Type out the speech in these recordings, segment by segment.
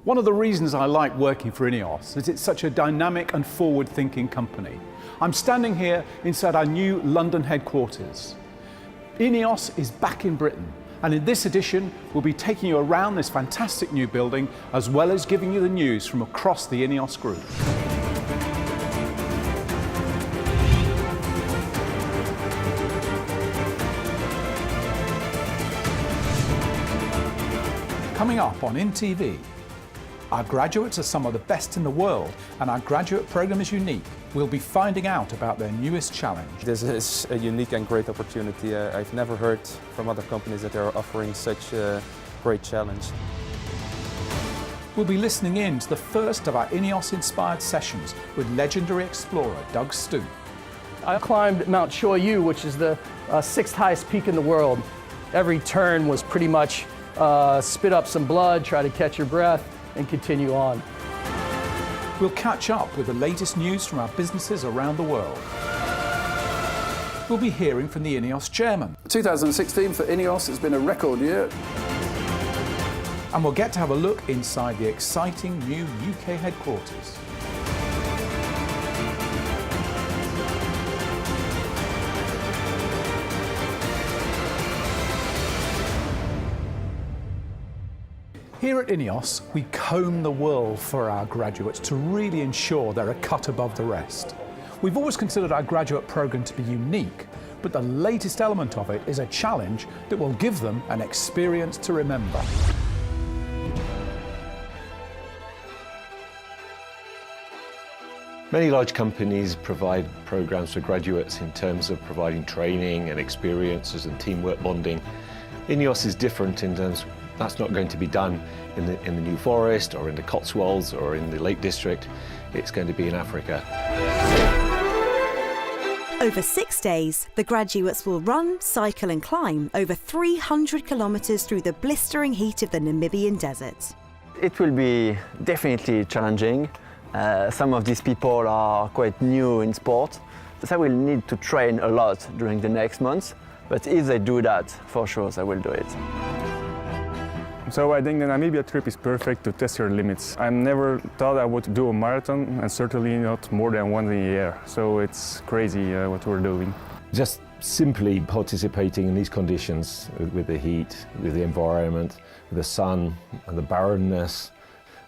One of the reasons I like working for INEOS is it's such a dynamic and forward-thinking company. I'm standing here inside our new London headquarters. INEOS is back in Britain, and in this edition we'll be taking you around this fantastic new building as well as giving you the news from across the INEOS group. Coming up on INTV, our graduates are some of the best in the world, and our graduate programme is unique. We'll be finding out about their newest challenge. This is a unique and great opportunity. I've never heard from other companies that they're offering such a great challenge. We'll be listening in to the first of our INEOS-inspired sessions with legendary explorer Doug Stoop. I climbed Mount Shoyu, which is the sixth highest peak in the world. Every turn was pretty much spit up some blood, try to catch your breath, and continue on. We'll catch up with the latest news from our businesses around the world. We'll be hearing from the INEOS chairman. 2016 for INEOS has been a record year. And we'll get to have a look inside the exciting new UK headquarters. Here at INEOS, we comb the world for our graduates to really ensure they're a cut above the rest. We've always considered our graduate programme to be unique, but the latest element of it is a challenge that will give them an experience to remember. Many large companies provide programs for graduates in terms of providing training and experiences and teamwork bonding. INEOS is different in terms that's not going to be done in the New Forest or in the Cotswolds or in the Lake District. It's going to be in Africa. Over 6 days, the graduates will run, cycle and climb over 300 kilometres through the blistering heat of the Namibian desert. It will be definitely challenging. Some of these people are quite new in sport, so they will need to train a lot during the next months. But if they do that, for sure they will do it. So I think the Namibia trip is perfect to test your limits. I never thought I would do a marathon, and certainly not more than once a year. So it's crazy what we're doing. Just simply participating in these conditions with the heat, with the environment, with the sun and the barrenness,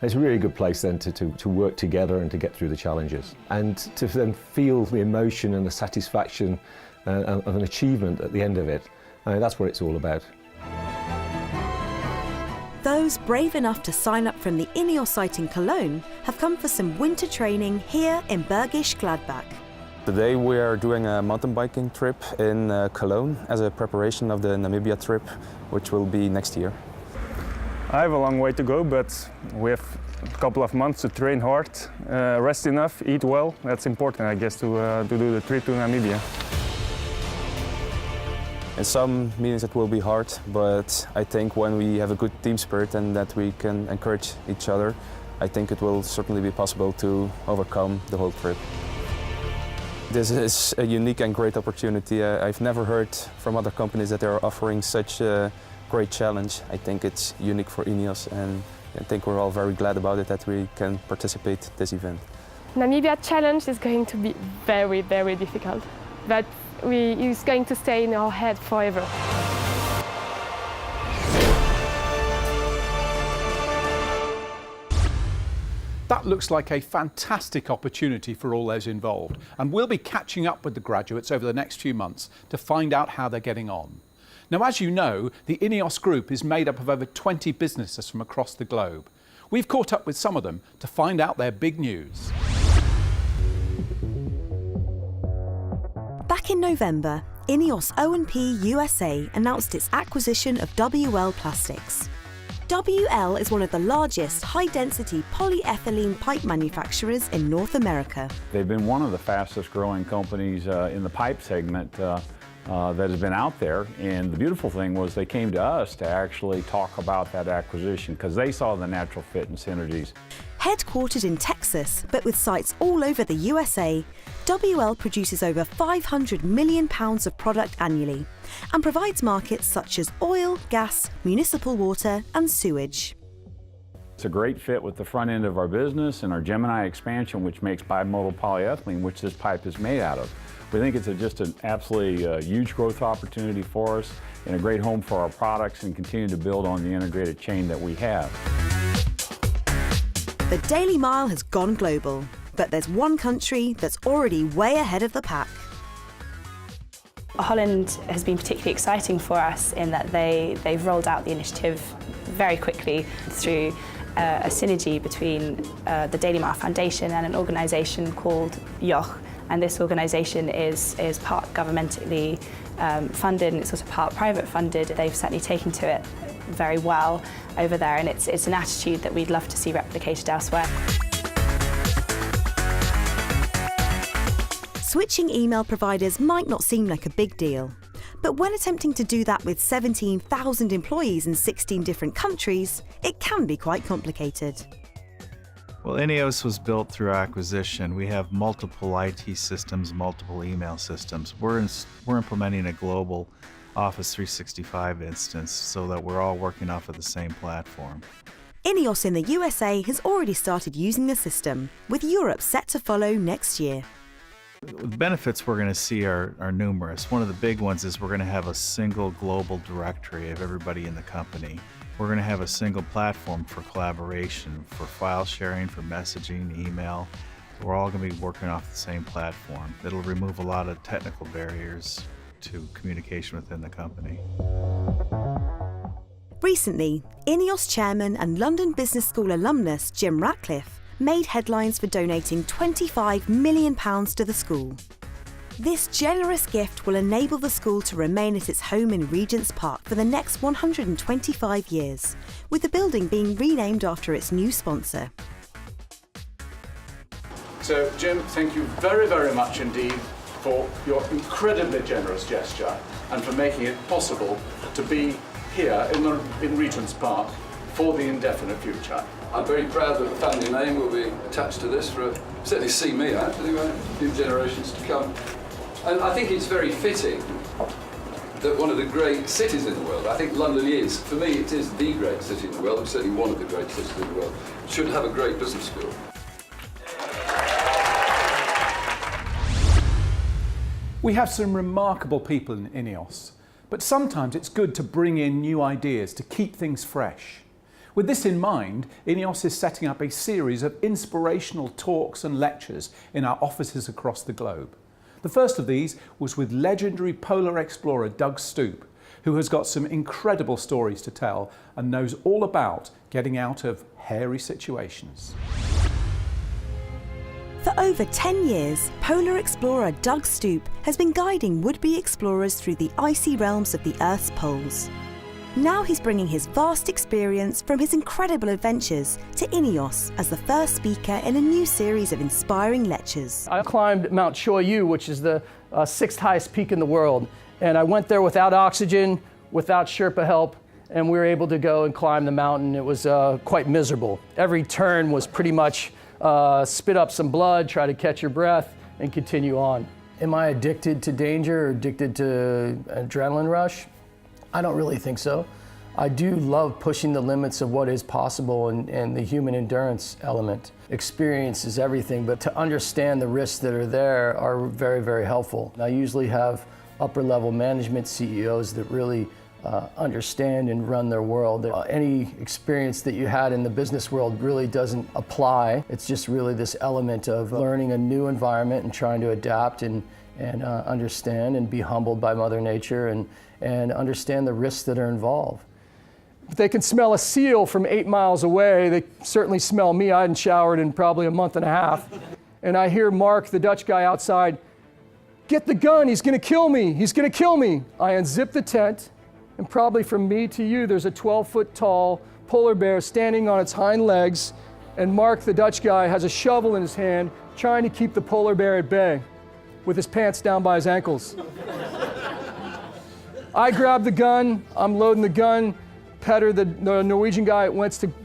it's a really good place then to work together and to get through the challenges. And to then feel the emotion and the satisfaction of an achievement at the end of it. I mean, that's what it's all about. Those brave enough to sign up from the INEOS site in Cologne have come for some winter training here in Bergisch Gladbach. Today we are doing a mountain biking trip in Cologne as a preparation of the Namibia trip, which will be next year. I have a long way to go, but we have a couple of months to train hard, rest enough, eat well. That's important, I guess, to do the trip to Namibia. In some meetings it will be hard, but I think when we have a good team spirit and that we can encourage each other, I think it will certainly be possible to overcome the whole trip. This is a unique and great opportunity. I've never heard from other companies that they're offering such a great challenge. I think it's unique for INEOS, and I think we're all very glad about it that we can participate in this event. Namibia challenge is going to be very, very difficult, but it's going to stay in our head forever. That looks like a fantastic opportunity for all those involved, and we'll be catching up with the graduates over the next few months to find out how they're getting on. Now, as you know, the INEOS group is made up of over 20 businesses from across the globe. We've caught up with some of them to find out their big news. Back in November, INEOS O&P USA announced its acquisition of WL Plastics. WL is one of the largest high-density polyethylene pipe manufacturers in North America. They've been one of the fastest growing companies in the pipe segment that has been out there, and the beautiful thing was they came to us to actually talk about that acquisition because they saw the natural fit and synergies. Headquartered in Texas, but with sites all over the USA, WL produces over £500 million of product annually and provides markets such as oil, gas, municipal water and sewage. It's a great fit with the front end of our business and our Gemini expansion, which makes bimodal polyethylene, which this pipe is made out of. We think it's just an absolutely huge growth opportunity for us and a great home for our products, and continue to build on the integrated chain that we have. The Daily Mile has gone global, but there's one country that's already way ahead of the pack. Holland has been particularly exciting for us in that they've rolled out the initiative very quickly through a synergy between the Daily Mile Foundation and an organisation called JOCH. And this organisation is part governmentally funded, and it's also part private funded. They've certainly taken to it very well over there, and it's an attitude that we'd love to see replicated elsewhere. Switching email providers might not seem like a big deal, but when attempting to do that with 17,000 employees in 16 different countries, it can be quite complicated. Well, INEOS was built through acquisition. We have multiple IT systems, multiple email systems. We're implementing a global Office 365 instance so that we're all working off of the same platform. INEOS in the USA has already started using the system, with Europe set to follow next year. The benefits we're going to see are numerous. One of the big ones is we're going to have a single global directory of everybody in the company. We're going to have a single platform for collaboration, for file sharing, for messaging, email. We're all going to be working off the same platform. It'll remove a lot of technical barriers to communication within the company. Recently, INEOS chairman and London Business School alumnus Jim Ratcliffe made headlines for donating £25 million to the school. This generous gift will enable the school to remain at its home in Regent's Park for the next 125 years, with the building being renamed after its new sponsor. So, Jim, thank you very, very much indeed for your incredibly generous gesture and for making it possible to be here in Regent's Park for the indefinite future. I'm very proud that the family name will be attached to this for certainly see me out anyway, few generations to come. And I think it's very fitting that one of the great cities in the world, I think London is, for me it is the great city in the world, certainly one of the great cities in the world, should have a great business school. We have some remarkable people in INEOS, but sometimes it's good to bring in new ideas to keep things fresh. With this in mind, INEOS is setting up a series of inspirational talks and lectures in our offices across the globe. The first of these was with legendary polar explorer Doug Stoop, who has got some incredible stories to tell and knows all about getting out of hairy situations. For over 10 years, polar explorer Doug Stoop has been guiding would-be explorers through the icy realms of the Earth's poles. Now he's bringing his vast experience from his incredible adventures to INEOS as the first speaker in a new series of inspiring lectures. I climbed Mount Choyu, which is the 6th highest peak in the world, and I went there without oxygen, without Sherpa help, and we were able to go and climb the mountain. It was quite miserable. Every turn was pretty much spit up some blood, try to catch your breath, and continue on. Am I addicted to danger or addicted to adrenaline rush? I don't really think so. I do love pushing the limits of what is possible and the human endurance element. Experience is everything, but to understand the risks that are there are very, very helpful. I usually have upper level management CEOs that really understand and run their world. Any experience that you had in the business world really doesn't apply. It's just really this element of learning a new environment and trying to adapt and understand and be humbled by Mother Nature and understand the risks that are involved. They can smell a seal from 8 miles away. They certainly smell me. I hadn't showered in probably a month and a half. And I hear Mark, the Dutch guy outside, "Get the gun, he's gonna kill me, he's gonna kill me." I unzip the tent, and probably from me to you, there's a 12-foot tall polar bear standing on its hind legs, and Mark, the Dutch guy, has a shovel in his hand, trying to keep the polar bear at bay, with his pants down by his ankles. I grab the gun, I'm loading the gun. Petter, the Norwegian guy,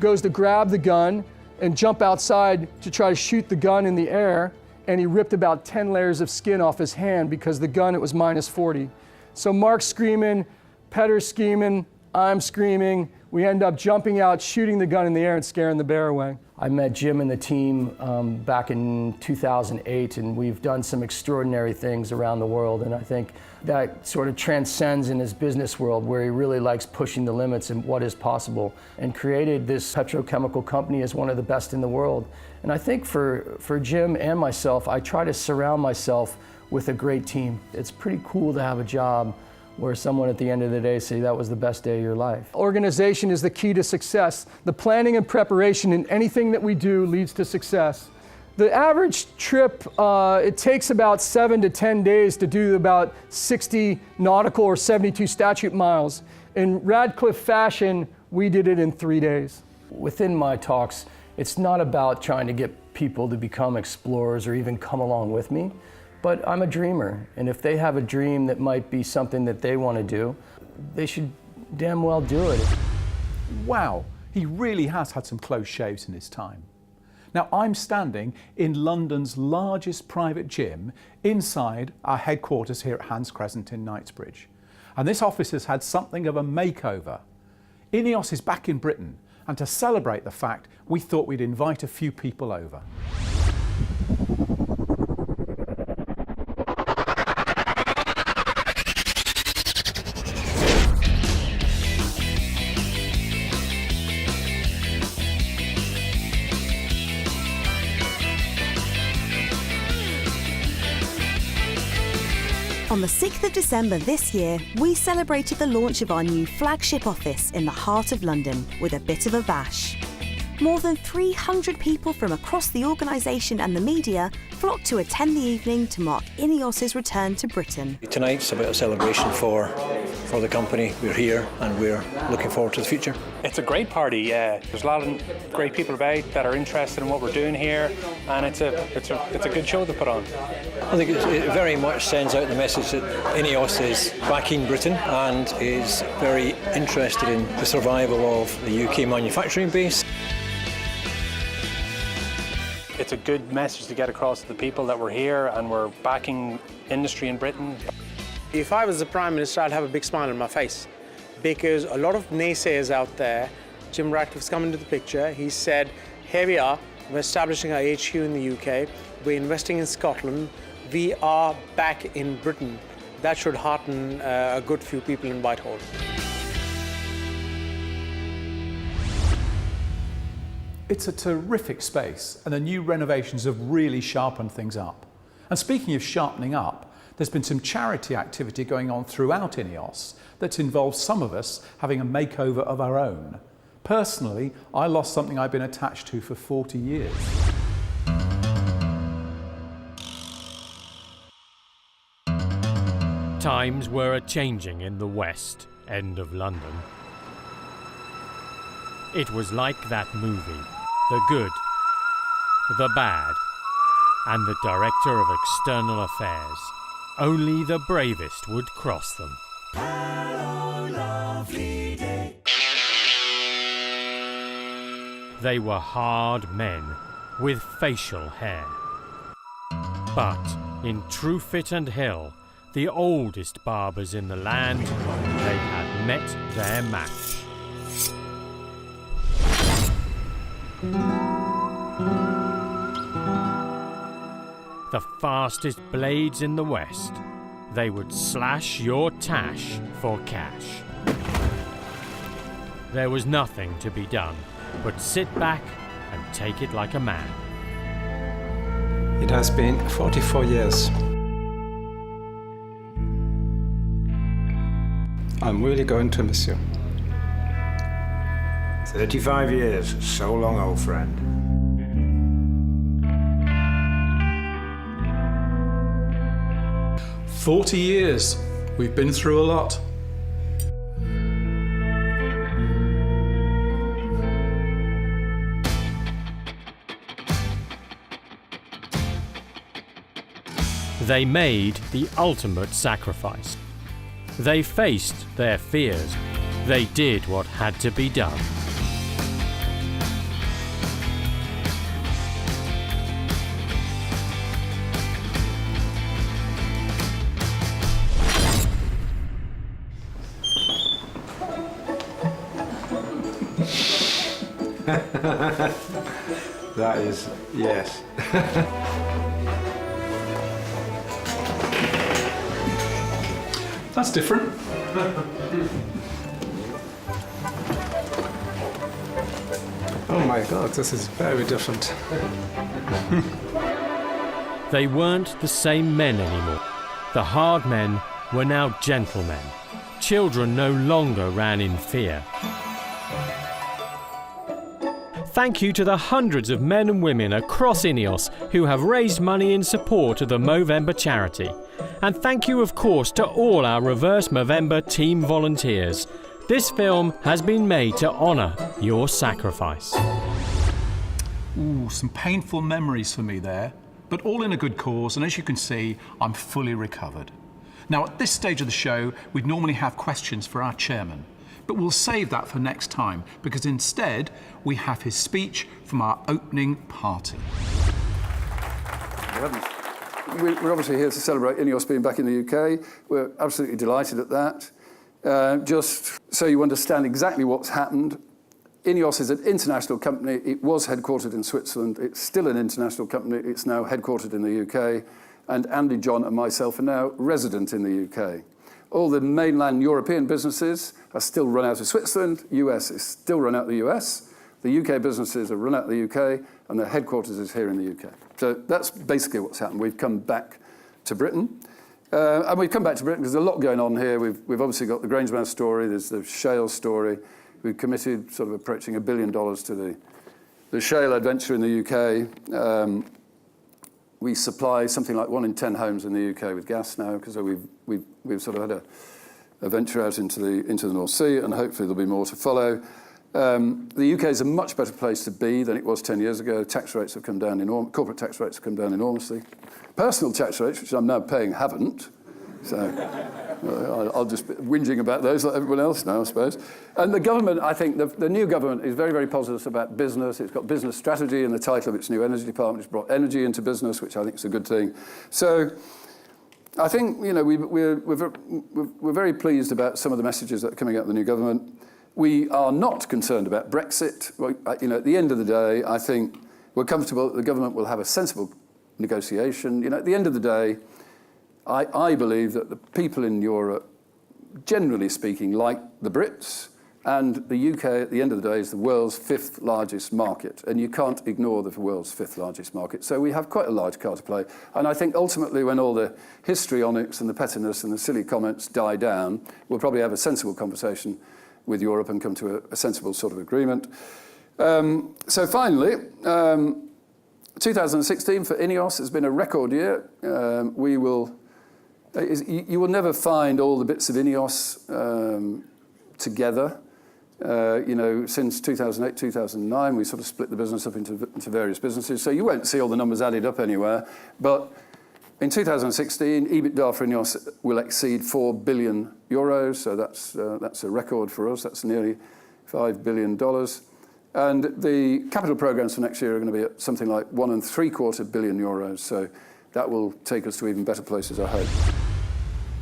goes to grab the gun and jump outside to try to shoot the gun in the air, and he ripped about 10 layers of skin off his hand because the gun, it was -40. So Mark's screaming, Petter's screaming, I'm screaming, we end up jumping out, shooting the gun in the air and scaring the bear away. I met Jim and the team back in 2008, and we've done some extraordinary things around the world, and I think that sort of transcends in his business world, where he really likes pushing the limits and what is possible, and created this petrochemical company as one of the best in the world. And I think for Jim and myself, I try to surround myself with a great team. It's pretty cool to have a job where someone at the end of the day say that was the best day of your life. Organization is the key to success. The planning and preparation in anything that we do leads to success. The average trip, it takes about 7 to 10 days to do about 60 nautical or 72 statute miles. In Radcliffe fashion, we did it in 3 days. Within my talks, it's not about trying to get people to become explorers or even come along with me. But I'm a dreamer, and if they have a dream that might be something that they want to do, they should damn well do it. Wow, he really has had some close shaves in his time. Now, I'm standing in London's largest private gym inside our headquarters here at Hans Crescent in Knightsbridge. And this office has had something of a makeover. INEOS is back in Britain, and to celebrate the fact, we thought we'd invite a few people over. On the 6th of December this year, we celebrated the launch of our new flagship office in the heart of London with a bit of a bash. More than 300 people from across the organisation and the media flocked to attend the evening to mark INEOS's return to Britain. Tonight's about a celebration for the company. We're here and we're looking forward to the future. It's a great party. There's a lot of great people about that are interested in what we're doing here, and it's a good show to put on. I think it very much sends out the message that INEOS is backing Britain and is very interested in the survival of the UK manufacturing base. It's a good message to get across to the people that we're here and we're backing industry in Britain. If I was the Prime Minister, I'd have a big smile on my face, because a lot of naysayers out there, Jim Ratcliffe's come into the picture. He said, here we are, we're establishing our HQ in the UK, we're investing in Scotland, we are back in Britain. That should hearten a good few people in Whitehall. It's a terrific space, and the new renovations have really sharpened things up. And speaking of sharpening up, there's been some charity activity going on throughout INEOS that's involved some of us having a makeover of our own. Personally, I lost something I've been attached to for 40 years. Times were a-changing in the West End of London. It was like that movie, The Good, The Bad, and the Director of External Affairs. Only the bravest would cross them. Hello, lovely day. They were hard men with facial hair. But in Truefitt and Hill, the oldest barbers in the land, they had met their match. The fastest blades in the West, they would slash your tash for cash. There was nothing to be done but sit back and take it like a man. It has been 44 years. I'm really going to miss you. 35 years, so long, old friend. "40 years. We've been through a lot." They made the ultimate sacrifice. They faced their fears. They did what had to be done. That is, yes. That's different. Oh my God, this is very different. They weren't the same men anymore. The hard men were now gentlemen. Children no longer ran in fear. Thank you to the hundreds of men and women across INEOS who have raised money in support of the Movember charity. And thank you, of course, to all our Reverse Movember team volunteers. This film has been made to honour your sacrifice. Ooh, some painful memories for me there, but all in a good cause, and as you can see, I'm fully recovered. Now, at this stage of the show, we'd normally have questions for our chairman, but we'll save that for next time, because instead, we have his speech from our opening party. We're obviously here to celebrate INEOS being back in the UK. We're absolutely delighted at that. Just so you understand exactly what's happened, INEOS is an international company. It was headquartered in Switzerland. It's still an international company. It's now headquartered in the UK. And Andy, John and myself are now resident in the UK. All the mainland European businesses are still run out of Switzerland. US is still run out of the US. The UK businesses are run out of the UK, and the headquarters is here in the UK. So that's basically what's happened. We've come back to Britain. And we've come back to Britain because there's a lot going on here. We've obviously got the Grangemouth story, there's the shale story. We've committed sort of approaching $1 billion to the shale adventure in the UK. We supply something like 1 in 10 homes in the UK with gas now, because we've sort of had a venture out into the North Sea, and hopefully there'll be more to follow. The UK is a much better place to be than it was 10 years ago. Tax rates have come down corporate tax rates have come down enormously. Personal tax rates, which I'm now paying, haven't. So I'll just be whinging about those like everyone else now, I suppose. And the government, I think, the new government is very, very positive about business. It's got business strategy in the title of its new energy department. It's brought energy into business, which I think is a good thing. So I think, you know, we're very pleased about some of the messages that are coming out of the new government. We are not concerned about Brexit. Well, you know, at the end of the day, I think we're comfortable that the government will have a sensible negotiation. You know, at the end of the day, I believe that the people in Europe, generally speaking, like the Brits, and the UK at the end of the day is the world's 5th largest market, and you can't ignore the world's 5th largest market. So we have quite a large card to play, and I think ultimately when all the histrionics and the pettiness and the silly comments die down, we'll probably have a sensible conversation with Europe and come to a sensible sort of agreement. So finally, 2016 for INEOS has been a record year. You will never find all the bits of INEOS together. You know, since 2008, 2009, we sort of split the business up into various businesses. So you won't see all the numbers added up anywhere. But in 2016, EBITDA for INEOS will exceed 4 billion euros. So that's a record for us. That's nearly $5 billion. And the capital programs for next year are going to be at something like 1.75 billion euros. So that will take us to even better places, I hope.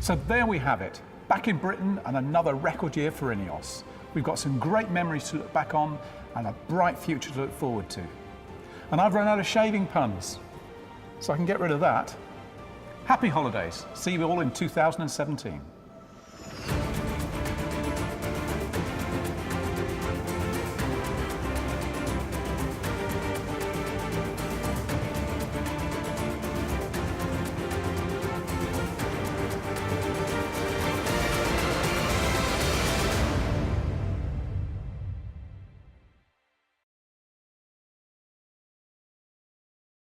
So there we have it. Back in Britain and another record year for INEOS. We've got some great memories to look back on and a bright future to look forward to. And I've run out of shaving puns, so I can get rid of that. Happy holidays. See you all in 2017.